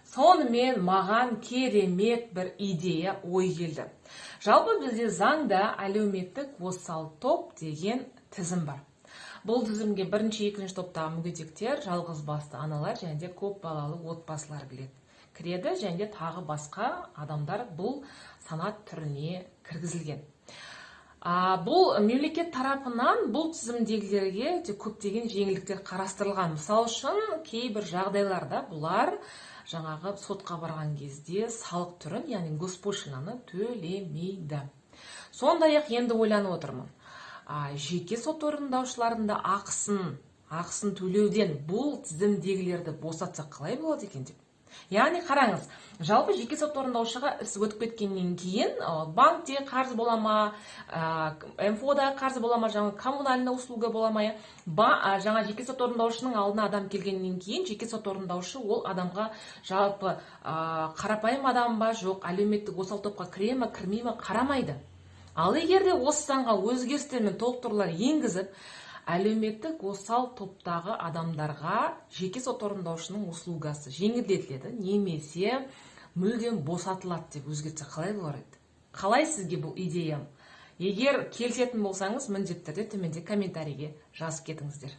Сонымен маған керемет бір идея ой келді. Жалпы бізде заңда әлеуметтік осал топ деген тізім бар. Бұл тізімге бірінші, екінші топтағы мүгедектер, жалғыз басты аналар және де көп балалы отбасылар кіреді және де тағы басқа адамдар бұл санат түріне кіргізілген. Бұл мемлекет тарапынан бұл тізімдегілерге көптеген жеңілдіктер қарастырылған. Мысалы үшін кейбір жағдайларда бұлар жаңағы сотқа барған кезде салық түрін, яғни госпошлинаны төлемейді. Сондай-ақ енді ойланып отырмын. Жеке сот орындаушылардың да ақысын төлеуден бұл тізімдегілерді босатсақ қалай болады екен деп. Яғни қараңыз, жалпы жеке сот орындаушыға іс өтіп кеткеннен кейін банкте қарыз бола ма, МФО-да қарыз бола ма, жаңа коммунальный услуга бола ма, жаңа жеке сот орындаушының алдына адам келгеннен кейін жеке сот орындаушы ол адамға жалпы қарапайым адам ба, жоқ, әлеуметтік осал топқа кіре ме, кірмей ме қарамайды. Ал егер де осы заңға өзгерістер мен толықтырулар енгізіп, әлеуметтік осал топтағы адамдарға жеке сот орындаушының услугасы жеңілдетіледі, немесе мүлдем босатылады деп өзгертсе қалай болар еді? Қалай сізге бұл идеям? Егер келісетін болсаңыз, міндетті түрде төменде комментарийге жазып кетіңіздер.